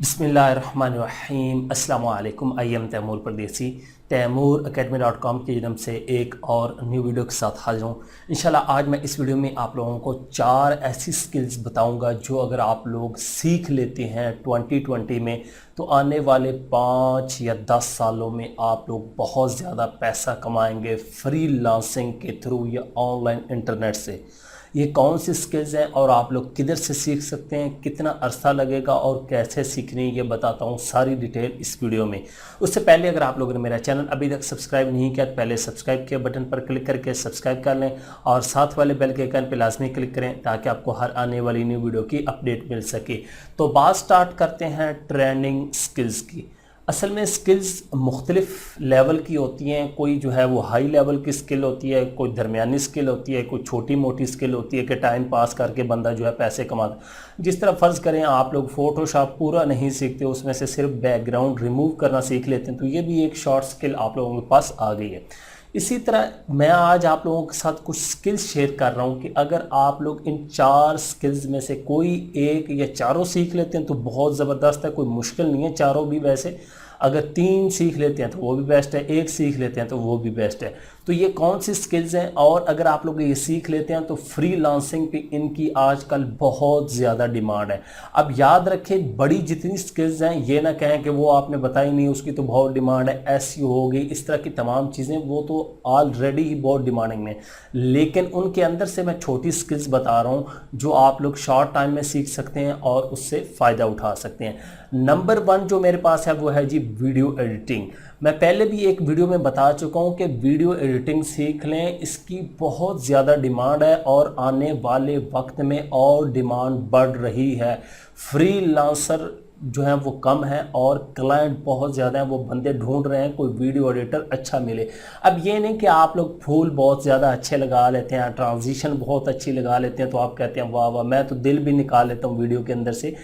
बिस्मिल्लाहिर्रहमानिर्रहीम अस्सलाम वालेकुम। आई एम तैमूर परदेसी। तैमूरacademy.com की जन्म से एक और न्यू वीडियो के साथ हाजिर हूँ। इंशाल्लाह आज मैं इस वीडियो में आप लोगों को 4 ऐसी स्किल्स बताऊंगा जो अगर आप लोग सीख लेते हैं 2020 में तो आने वाले 5 या 10 सालों में आप लोग बहुत ज़्यादा पैसा कमाएंगे फ्रीलांसिंग के थ्रू या ऑनलाइन इंटरनेट से। ये कौन सी स्किल्स हैं और आप लोग किधर से सीख सकते हैं, कितना अरसा लगेगा और कैसे सीखनी है, ये बताता हूँ सारी डिटेल इस वीडियो में। उससे पहले अगर आप लोगों ने मेरा चैनल अभी तक सब्सक्राइब नहीं किया तो पहले सब्सक्राइब के बटन पर क्लिक करके सब्सक्राइब कर लें और साथ वाले बेल के आइकन पर लाजमी क्लिक करें ताकि आपको हर आने वाली न्यू वीडियो की अपडेट मिल सके। तो बात स्टार्ट करते हैं ट्रेनिंग स्किल्स की। असल में स्किल्स मुख्तलिफ लेवल की होती हैं। कोई जो है वो हाई लेवल की स्किल होती है, कोई दरमियानी स्किल होती है, कोई छोटी मोटी स्किल होती है कि टाइम पास करके बंदा जो है पैसे कमाता। जिस तरह फ़र्ज़ करें आप लोग फ़ोटोशॉप पूरा नहीं सीखते, उसमें से सिर्फ बैकग्राउंड रिमूव करना सीख लेते हैं, तो ये भी एक शॉर्ट स्किल आप लोगों के पास आ गई है। इसी तरह मैं आज आप लोगों के साथ कुछ स्किल्स शेयर कर रहा हूँ कि अगर आप लोग इन 4 स्किल्स में से कोई एक या चारों सीख लेते हैं तो बहुत ज़बरदस्त है, कोई मुश्किल नहीं है। चारों भी वैसे अगर 3 सीख लेते हैं तो वो भी बेस्ट है, 1 सीख लेते हैं तो वो भी बेस्ट है। तो ये कौन सी स्किल्स हैं और अगर आप लोग ये सीख लेते हैं तो फ्रीलांसिंग पे इनकी आजकल बहुत ज़्यादा डिमांड है। अब याद रखें, बड़ी जितनी स्किल्स हैं ये ना कहें कि वो आपने बताई नहीं उसकी तो बहुत डिमांड है, एसईओ हो गई, इस तरह की तमाम चीज़ें वो तो ऑलरेडी ही बहुत डिमांडिंग में। लेकिन उनके अंदर से मैं छोटी स्किल्स बता रहा हूँ जो आप लोग शॉर्ट टाइम में सीख सकते हैं और उससे फ़ायदा उठा सकते हैं। नंबर 1 जो मेरे पास है वो है जी वीडियो एडिटिंग। मैं पहले भी एक वीडियो में बता चुका हूँ कि वीडियो एडिटिंग सीख लें, इसकी बहुत ज़्यादा डिमांड है और आने वाले वक्त में और डिमांड बढ़ रही है। फ्रीलांसर जो है वो कम है और क्लाइंट बहुत ज़्यादा हैं, वो बंदे ढूंढ रहे हैं कोई वीडियो एडिटर अच्छा मिले। अब ये नहीं कि आप लोग फूल बहुत ज़्यादा अच्छे लगा लेते हैं, ट्रांजिशन बहुत अच्छी लगा लेते हैं तो आप कहते हैं वाह वाह मैं तो दिल भी निकाल लेता हूँ वीडियो के अंदर से।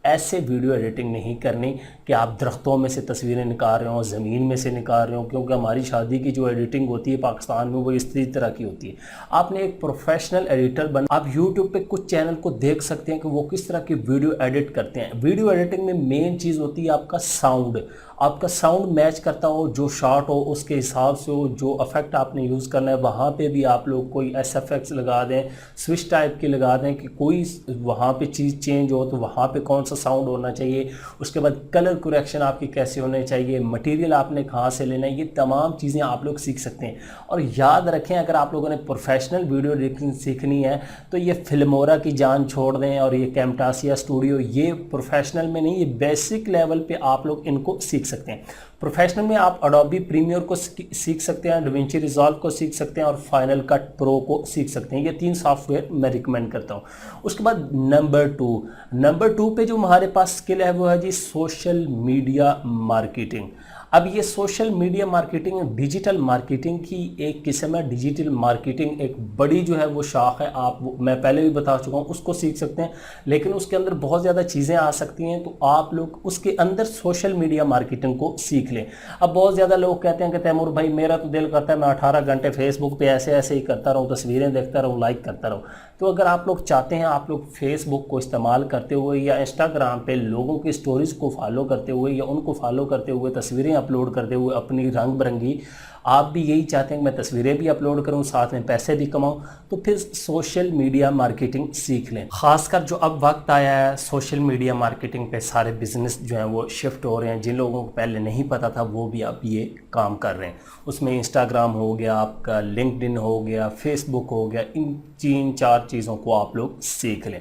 ऐसे वीडियो एडिटिंग नहीं करनी कि आप दरख्तों में से तस्वीरें निकाल रहे हो, ज़मीन में से निकाल रहे हो, क्योंकि हमारी शादी की जो एडिटिंग होती है पाकिस्तान में वो इस तरह की होती है। आपने एक प्रोफेशनल एडिटर बन, आप यूट्यूब पे कुछ चैनल को देख सकते हैं कि वो किस तरह की वीडियो एडिट करते हैं। वीडियो एडिटिंग में मेन चीज़ होती है आपका साउंड। आपका साउंड मैच करता हो, जो शॉट हो उसके हिसाब से हो, जो इफेक्ट आपने यूज़ करना है वहाँ पे भी आप लोग कोई एसएफएक्स लगा दें, स्विच टाइप की लगा दें कि कोई वहाँ पे चीज़ चेंज हो तो वहाँ पे कौन सा साउंड होना चाहिए। उसके बाद कलर करेक्शन आपकी कैसे होने चाहिए, मटेरियल आपने कहाँ से लेना है, ये तमाम चीज़ें आप लोग सीख सकते हैं। और याद रखें अगर आप लोगों ने प्रोफेशनल वीडियो एडिटिंग सीखनी है तो ये फिल्मोरा की जान छोड़ दें और ये कैमटासिया स्टूडियो, ये प्रोफेशनल में नहीं, ये बेसिक लेवल पे आप लोग इनको सीख सकते हैं। प्रोफेशनल में आप एडोबी प्रीमियर को सीख सकते हैं, डविंची रिजॉल्व को सीख सकते हैं और फाइनल कट प्रो को सीख सकते हैं। ये 3 सॉफ्टवेयर मैं रिकमेंड करता हूँ। उसके बाद नंबर 2 पे जो हमारे पास स्किल है वो है जी सोशल मीडिया मार्केटिंग। अब ये social media marketing digital marketing की एक किस्म है। डिजिटल मार्केटिंग एक बड़ी जो है वो शाख है, आप मैं पहले भी बता चुका हूँ, उसको सीख सकते हैं। लेकिन उसके अंदर बहुत ज़्यादा चीज़ें आ सकती हैं तो आप लोग उसके अंदर सोशल मीडिया मार्केटिंग को सीख लें। अब बहुत ज़्यादा लोग कहते हैं कि तैमूर भाई मेरा तो दिल करता है मैं 18 घंटे फेसबुक पे ऐसे ऐसे ही करता रहूँ, तस्वीरें देखता रहूँ, लाइक करता रहूँ। तो अगर आप लोग चाहते हैं आप लोग फेसबुक को इस्तेमाल करते हुए या इंस्टाग्राम पे लोगों की स्टोरीज़ को फॉलो करते हुए या उनको फॉलो करते हुए तस्वीरें अपलोड करते हुए अपनी रंग बिरंगी, आप भी यही चाहते हैं कि मैं तस्वीरें भी अपलोड करूं साथ में पैसे भी कमाऊं, तो फिर सोशल मीडिया मार्केटिंग सीख लें। खासकर जो अब वक्त आया है सोशल मीडिया मार्केटिंग पे सारे बिजनेस जो हैं वो शिफ्ट हो रहे हैं। जिन लोगों को पहले नहीं पता था वो भी अब ये काम कर रहे हैं। उसमें इंस्टाग्राम हो गया, आपका लिंक्डइन हो गया, फेसबुक हो गया, इन 3-4 चीज़ों को आप लोग सीख लें।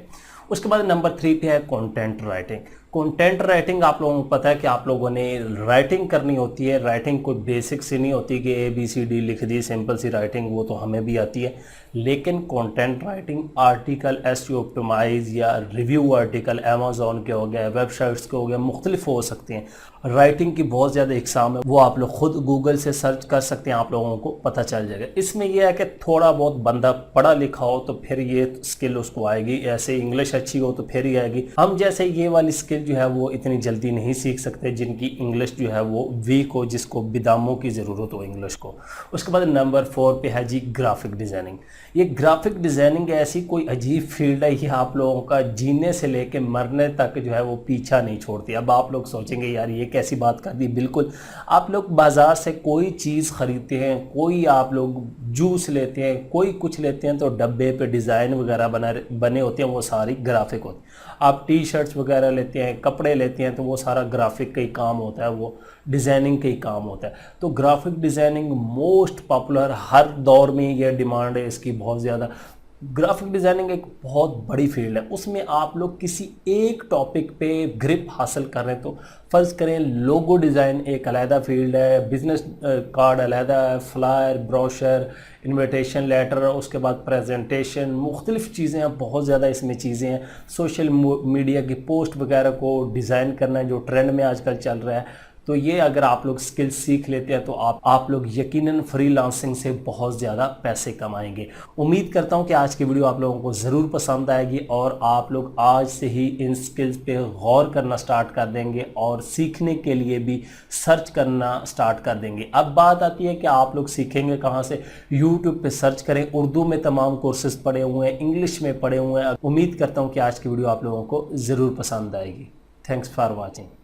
उसके बाद नंबर 3 पे है कंटेंट राइटिंग। कंटेंट राइटिंग आप लोगों को पता है कि आप लोगों ने राइटिंग करनी होती है। राइटिंग कोई बेसिक सी नहीं होती कि ABCD लिख दी, सिंपल सी राइटिंग, वो तो हमें भी आती है। लेकिन content writing article SEO optimise या रिव्यू आर्टिकल अमेज़ॉन के हो गए, वेबसाइट्स के हो गए, मुख्तलिफ हो सकते हैं। राइटिंग की बहुत ज़्यादा इकसाम है, वो आप लोग खुद गूगल से सर्च कर सकते हैं, आप लोगों को पता चल जाएगा। इसमें यह है कि थोड़ा बहुत बंदा पढ़ा लिखा हो तो फिर ये स्किल उसको आएगी, ऐसे इंग्लिश अच्छी हो तो फिर ही आएगी। हम जैसे ये वाली स्किल जो है वो इतनी जल्दी नहीं सीख सकते जिनकी इंग्लिश जो है वो वीक हो, जिसको बिदामों की ज़रूरत हो इंग्लिश को। उसके बाद नंबर 4 पे है जी ग्राफिक डिज़ाइनिंग। ये ग्राफिक डिज़ाइनिंग ऐसी कोई अजीब फील्ड है, ये आप लोगों का जीने से लेके मरने तक जो है वो पीछा नहीं छोड़ती। अब आप लोग सोचेंगे यार ये कैसी बात कर दी। बिल्कुल, आप लोग बाज़ार से कोई चीज़ ख़रीदते हैं, कोई आप लोग जूस लेते हैं, कोई कुछ लेते हैं, तो डब्बे पे डिज़ाइन वगैरह बने होते हैं, वो सारी ग्राफिक होती है। आप टी शर्ट्स वगैरह लेते हैं, कपड़े लेते हैं, तो वो सारा ग्राफिक का ही काम होता है, वो डिज़ाइनिंग का ही काम होता है। तो ग्राफिक डिज़ाइनिंग मोस्ट पॉपुलर, हर दौर में ये डिमांड है इसकी बहुत ज़्यादा। ग्राफिक डिज़ाइनिंग एक बहुत बड़ी फील्ड है, उसमें आप लोग किसी एक टॉपिक पे ग्रिप हासिल कर रहे हैं। तो फ़र्ज़ करें लोगो डिज़ाइन एक अलहदा फील्ड है, बिज़नेस कार्ड अलहदा है, फ्लायर, ब्रोशर, इनविटेशन लेटर, उसके बाद प्रेजेंटेशन, मुख्तलिफ़ चीज़ें हैं, बहुत ज़्यादा इसमें चीज़ें हैं। सोशल मीडिया की पोस्ट वगैरह को डिज़ाइन करना जो ट्रेंड में आजकल चल रहा है, तो ये अगर आप लोग स्किल्स सीख लेते हैं तो आप लोग यकीनन फ्रीलांसिंग से बहुत ज़्यादा पैसे कमाएंगे। उम्मीद करता हूँ कि आज की वीडियो आप लोगों को ज़रूर पसंद आएगी और आप लोग आज से ही इन स्किल्स पे गौर करना स्टार्ट कर देंगे और सीखने के लिए भी सर्च करना स्टार्ट कर देंगे। अब बात आती है कि आप लोग सीखेंगे कहाँ से। यूट्यूब पे सर्च करें, उर्दू में तमाम कोर्सेज पड़े हुए हैं, इंग्लिश में पड़े हुए हैं। उम्मीद करता हूँ कि आज की वीडियो आप लोगों को ज़रूर पसंद आएगी। Thanks for watching.